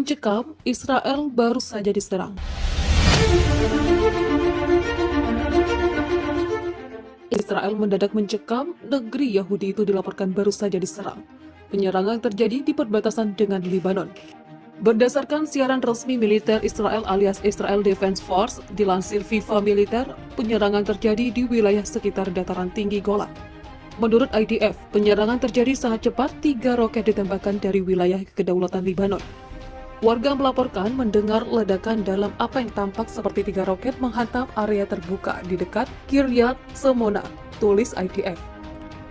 mencekam Israel baru saja diserang. Israel mendadak mencekam negeri Yahudi itu dilaporkan baru saja diserang. Penyerangan terjadi di perbatasan dengan Lebanon. Berdasarkan siaran resmi militer Israel alias Israel Defense Force, dilansir FIFA Militer, penyerangan terjadi di wilayah sekitar dataran tinggi Golan. Menurut IDF, penyerangan terjadi sangat cepat, 3 roket ditembakkan dari wilayah kedaulatan Lebanon. Warga melaporkan mendengar ledakan dalam apa yang tampak seperti 3 roket menghantam area terbuka di dekat Kiryat Shimona, tulis IDF.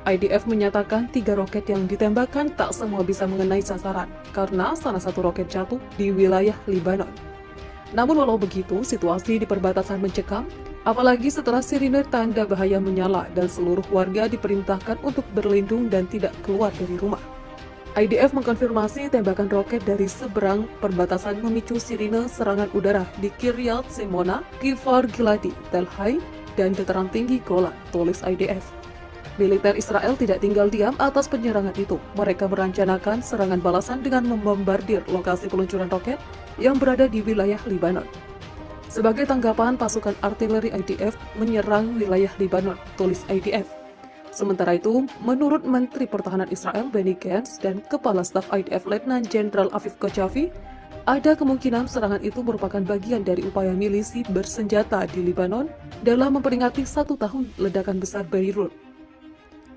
IDF menyatakan 3 roket yang ditembakkan tak semua bisa mengenai sasaran karena salah satu roket jatuh di wilayah Lebanon. Namun walau begitu, situasi di perbatasan mencekam, apalagi setelah sirine tanda bahaya menyala dan seluruh warga diperintahkan untuk berlindung dan tidak keluar dari rumah. IDF mengkonfirmasi tembakan roket dari seberang perbatasan memicu sirine serangan udara di Kiryat Shimona, Kfar Giladi, Tel Hai, dan dataran tinggi Golan, tulis IDF. Militer Israel tidak tinggal diam atas penyerangan itu. Mereka merencanakan serangan balasan dengan membombardir lokasi peluncuran roket yang berada di wilayah Lebanon. Sebagai tanggapan, pasukan artileri IDF menyerang wilayah Lebanon, tulis IDF. Sementara itu, menurut Menteri Pertahanan Israel Benny Gantz dan Kepala Staf IDF Letnan Jenderal Aviv Kochavi, ada kemungkinan serangan itu merupakan bagian dari upaya milisi bersenjata di Lebanon dalam memperingati 1 tahun ledakan besar Beirut.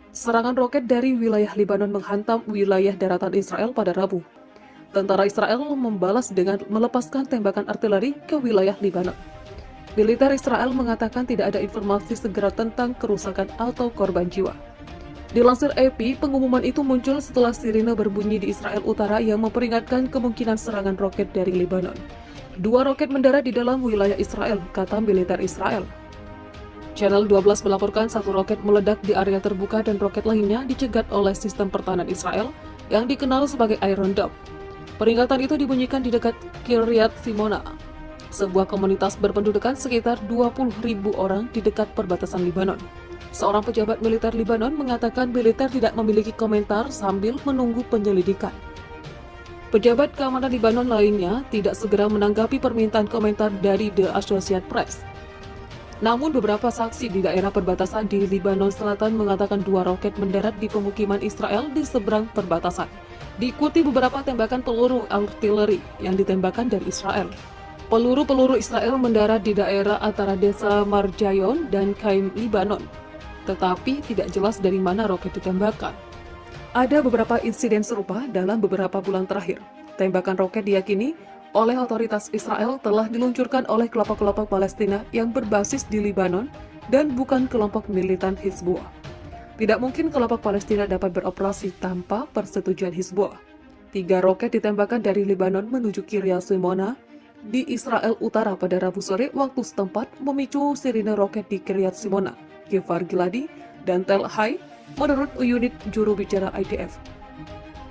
Serangan roket dari wilayah Lebanon menghantam wilayah daratan Israel pada Rabu. Tentara Israel membalas dengan melepaskan tembakan artileri ke wilayah Lebanon. Militer Israel mengatakan tidak ada informasi segera tentang kerusakan atau korban jiwa. Dilansir AP, pengumuman itu muncul setelah sirine berbunyi di Israel Utara yang memperingatkan kemungkinan serangan roket dari Lebanon. 2 roket mendarat di dalam wilayah Israel, kata militer Israel. Channel 12 melaporkan 1 roket meledak di area terbuka dan roket lainnya dicegat oleh sistem pertahanan Israel yang dikenal sebagai Iron Dome. Peringatan itu dibunyikan di dekat Kiryat Shimona, sebuah komunitas berpendudukan sekitar 20.000 orang di dekat perbatasan Lebanon. Seorang pejabat militer Lebanon mengatakan militer tidak memiliki komentar sambil menunggu penyelidikan. Pejabat keamanan Lebanon lainnya tidak segera menanggapi permintaan komentar dari The Associated Press. Namun beberapa saksi di daerah perbatasan di Lebanon Selatan mengatakan 2 roket mendarat di pemukiman Israel di seberang perbatasan. Diikuti beberapa tembakan peluru artileri yang ditembakkan dari Israel. Peluru-peluru Israel mendarat di daerah antara desa Marjayon dan Kaim, Lebanon. Tetapi tidak jelas dari mana roket ditembakkan. Ada beberapa insiden serupa dalam beberapa bulan terakhir. Tembakan roket diyakini oleh otoritas Israel telah diluncurkan oleh kelompok-kelompok Palestina yang berbasis di Lebanon dan bukan kelompok militan Hizbullah. Tidak mungkin kelompok Palestina dapat beroperasi tanpa persetujuan Hizbullah. 3 roket ditembakkan dari Lebanon menuju Kiryat Shimona di Israel Utara pada Rabu sore waktu setempat, memicu sirine roket di Kiryat Shimona, Kfar Giladi, dan Tel Hai, menurut unit juru bicara IDF.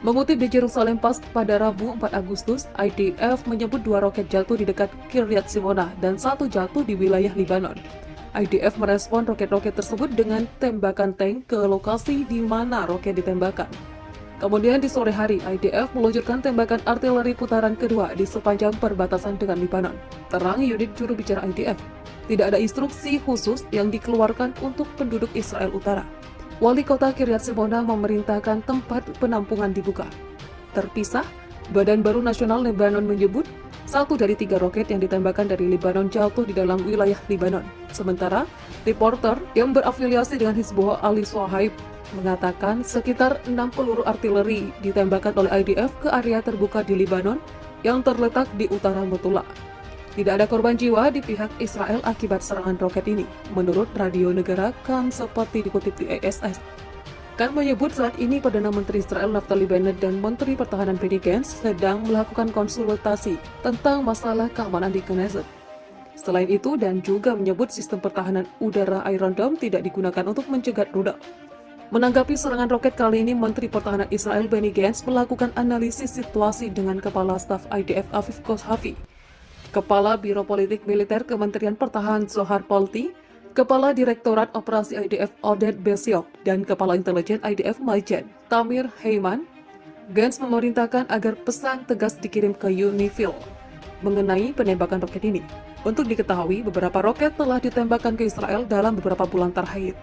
Mengutip di Jerusalem Post pada Rabu 4 Agustus, IDF menyebut 2 roket jatuh di dekat Kiryat Shimona dan 1 jatuh di wilayah Lebanon. IDF merespon roket-roket tersebut dengan tembakan tank ke lokasi di mana roket ditembakkan. Kemudian di sore hari, IDF meluncurkan tembakan artileri putaran kedua di sepanjang perbatasan dengan Lebanon. Terang unit juru bicara IDF, tidak ada instruksi khusus yang dikeluarkan untuk penduduk Israel Utara. Wali kota Kiryat Shimona memerintahkan tempat penampungan dibuka. Terpisah, Badan Baru Nasional Lebanon menyebut 1 dari 3 roket yang ditembakkan dari Lebanon jatuh di dalam wilayah Lebanon. Sementara, reporter yang berafiliasi dengan Hizbullah Ali Sohaib mengatakan sekitar 6 peluru artileri ditembakkan oleh IDF ke area terbuka di Lebanon yang terletak di utara Metula. Tidak ada korban jiwa di pihak Israel akibat serangan roket ini, menurut radio negara Kan seperti dikutip di ASS. Kan menyebut saat ini Perdana Menteri Israel Naftali Bennett dan Menteri Pertahanan Benny Gantz sedang melakukan konsultasi tentang masalah keamanan di Knesset. Selain itu, dan juga menyebut sistem pertahanan udara Iron Dome tidak digunakan untuk mencegat rudal. Menanggapi serangan roket kali ini, Menteri Pertahanan Israel Benny Gantz melakukan analisis situasi dengan Kepala Staf IDF Aviv Kochavi, Kepala Biro Politik Militer Kementerian Pertahanan Zohar Polti, Kepala Direktorat Operasi IDF Oded Besiok, dan Kepala Intelijen IDF Majen Tamir Heiman. Gantz memerintahkan agar pesan tegas dikirim ke UNIFIL mengenai penembakan roket ini. Untuk diketahui, beberapa roket telah ditembakkan ke Israel dalam beberapa bulan terakhir.